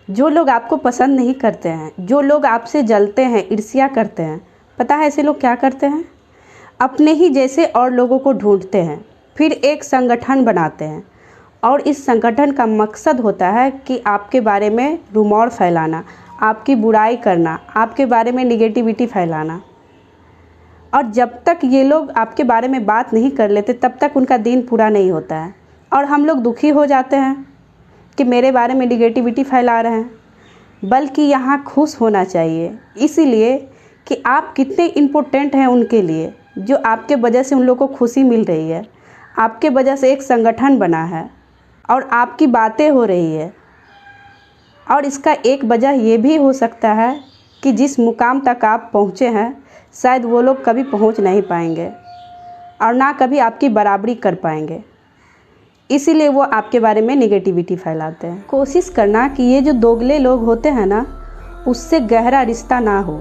जो लोग आपको पसंद नहीं करते हैं, जो लोग आपसे जलते हैं, ईर्ष्या करते हैं, पता है ऐसे लोग क्या करते हैं? अपने ही जैसे और लोगों को ढूंढते हैं, फिर एक संगठन बनाते हैं और इस संगठन का मकसद होता है कि आपके बारे में रूमर फैलाना, आपकी बुराई करना, आपके बारे में निगेटिविटी फैलाना। और जब तक ये लोग आपके बारे में बात नहीं कर लेते तब तक उनका दिन पूरा नहीं होता है और हम लोग दुखी हो जाते हैं कि मेरे बारे में निगेटिविटी फैला रहे हैं। बल्कि यहाँ खुश होना चाहिए, इसीलिए कि आप कितने इम्पोर्टेंट हैं उनके लिए, जो आपके वजह से उन लोगों को खुशी मिल रही है, आपके वजह से एक संगठन बना है और आपकी बातें हो रही है। और इसका एक वजह ये भी हो सकता है कि जिस मुकाम तक आप पहुँचे हैं शायद वो लोग कभी पहुँच नहीं पाएंगे और ना कभी आपकी बराबरी कर पाएंगे, इसीलिए वो आपके बारे में नेगेटिविटी फैलाते हैं। कोशिश करना कि ये जो दोगले लोग होते हैं ना, उससे गहरा रिश्ता ना हो,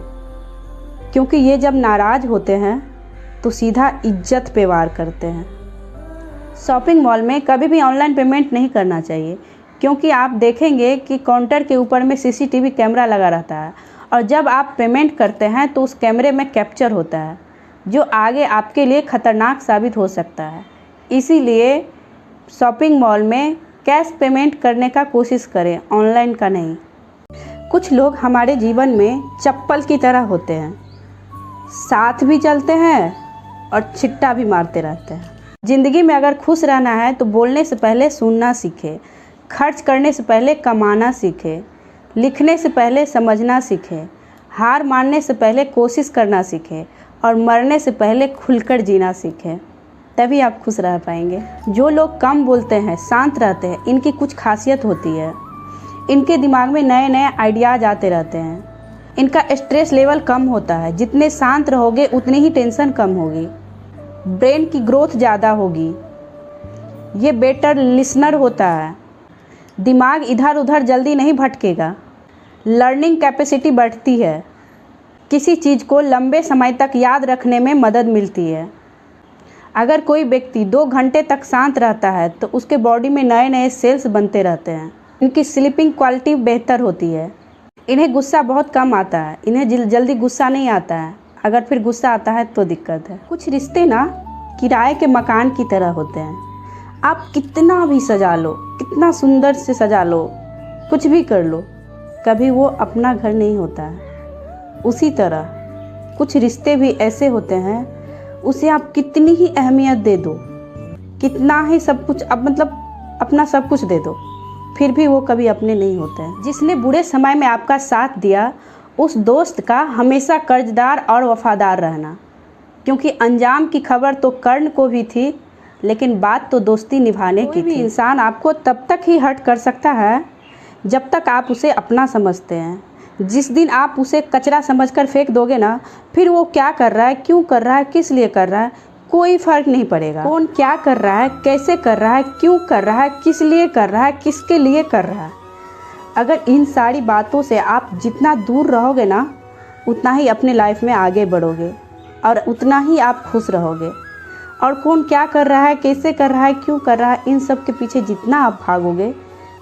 क्योंकि ये जब नाराज़ होते हैं तो सीधा इज्जत पे वार करते हैं। शॉपिंग मॉल में कभी भी ऑनलाइन पेमेंट नहीं करना चाहिए, क्योंकि आप देखेंगे कि काउंटर के ऊपर में सीसीटीवी कैमरा लगा रहता है और जब आप पेमेंट करते हैं तो उस कैमरे में कैप्चर होता है, जो आगे आपके लिए ख़तरनाक साबित हो सकता है। इसीलिए शॉपिंग मॉल में कैश पेमेंट करने का कोशिश करें, ऑनलाइन का नहीं। कुछ लोग हमारे जीवन में चप्पल की तरह होते हैं, साथ भी चलते हैं और छिट्टा भी मारते रहते हैं। ज़िंदगी में अगर खुश रहना है तो बोलने से पहले सुनना सीखें, खर्च करने से पहले कमाना सीखें, लिखने से पहले समझना सीखें, हार मानने से पहले कोशिश करना सीखें और मरने से पहले खुलकर जीना सीखें, तभी आप खुश रह पाएंगे। जो लोग कम बोलते हैं, शांत रहते हैं, इनकी कुछ खासियत होती है, इनके दिमाग में नए नए आइडियाज़ आते रहते हैं, इनका स्ट्रेस लेवल कम होता है। जितने शांत रहोगे उतनी ही टेंशन कम होगी, ब्रेन की ग्रोथ ज़्यादा होगी, ये बेटर लिसनर होता है, दिमाग इधर उधर जल्दी नहीं भटकेगा, लर्निंग कैपेसिटी बढ़ती है, किसी चीज़ को लंबे समय तक याद रखने में मदद मिलती है। अगर कोई व्यक्ति 2 घंटे तक शांत रहता है तो उसके बॉडी में नए नए सेल्स बनते रहते हैं, इनकी स्लीपिंग क्वालिटी बेहतर होती है, इन्हें गुस्सा बहुत कम आता है, इन्हें जल्दी गुस्सा नहीं आता है, अगर फिर गुस्सा आता है तो दिक्कत है। कुछ रिश्ते ना किराए के मकान की तरह होते हैं, आप कितना भी सजा लो, कितना सुंदर से सजा लो, कुछ भी कर लो, कभी वो अपना घर नहीं होता है। उसी तरह कुछ रिश्ते भी ऐसे होते हैं, उसे आप कितनी ही अहमियत दे दो, कितना ही सब कुछ अपना सब कुछ दे दो, फिर भी वो कभी अपने नहीं होते हैं। जिसने बुरे समय में आपका साथ दिया, उस दोस्त का हमेशा कर्जदार और वफादार रहना, क्योंकि अंजाम की खबर तो कर्ण को भी थी, लेकिन बात तो दोस्ती निभाने की थी। इंसान आपको तब तक ही हर्ट कर सकता है जब तक आप उसे अपना समझते हैं। जिस दिन आप उसे कचरा समझकर फेंक दोगे ना, फिर वो क्या कर रहा है, क्यों कर रहा है, किस लिए कर रहा है, कोई फ़र्क नहीं पड़ेगा। कौन क्या कर रहा है, कैसे कर रहा है, क्यों कर रहा है, किस लिए कर रहा है, किसके लिए कर रहा है, अगर इन सारी बातों से आप जितना दूर रहोगे ना, उतना ही अपने लाइफ में आगे बढ़ोगे और उतना ही आप खुश रहोगे। और कौन क्या कर रहा है, कैसे कर रहा है, क्यों कर रहा है, इन सब के पीछे जितना आप भागोगे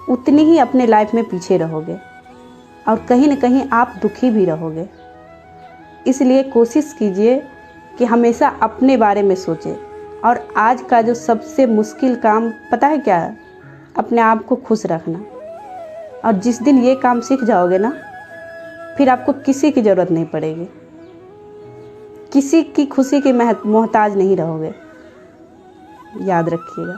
उतनी ही अपने लाइफ में पीछे रहोगे और कहीं न कहीं आप दुखी भी रहोगे। इसलिए कोशिश कीजिए कि हमेशा अपने बारे में सोचें। और आज का जो सबसे मुश्किल काम पता है क्या है? अपने आप को खुश रखना। और जिस दिन ये काम सीख जाओगे ना, फिर आपको किसी की ज़रूरत नहीं पड़ेगी, किसी की खुशी के मोहताज नहीं रहोगे। याद रखिएगा।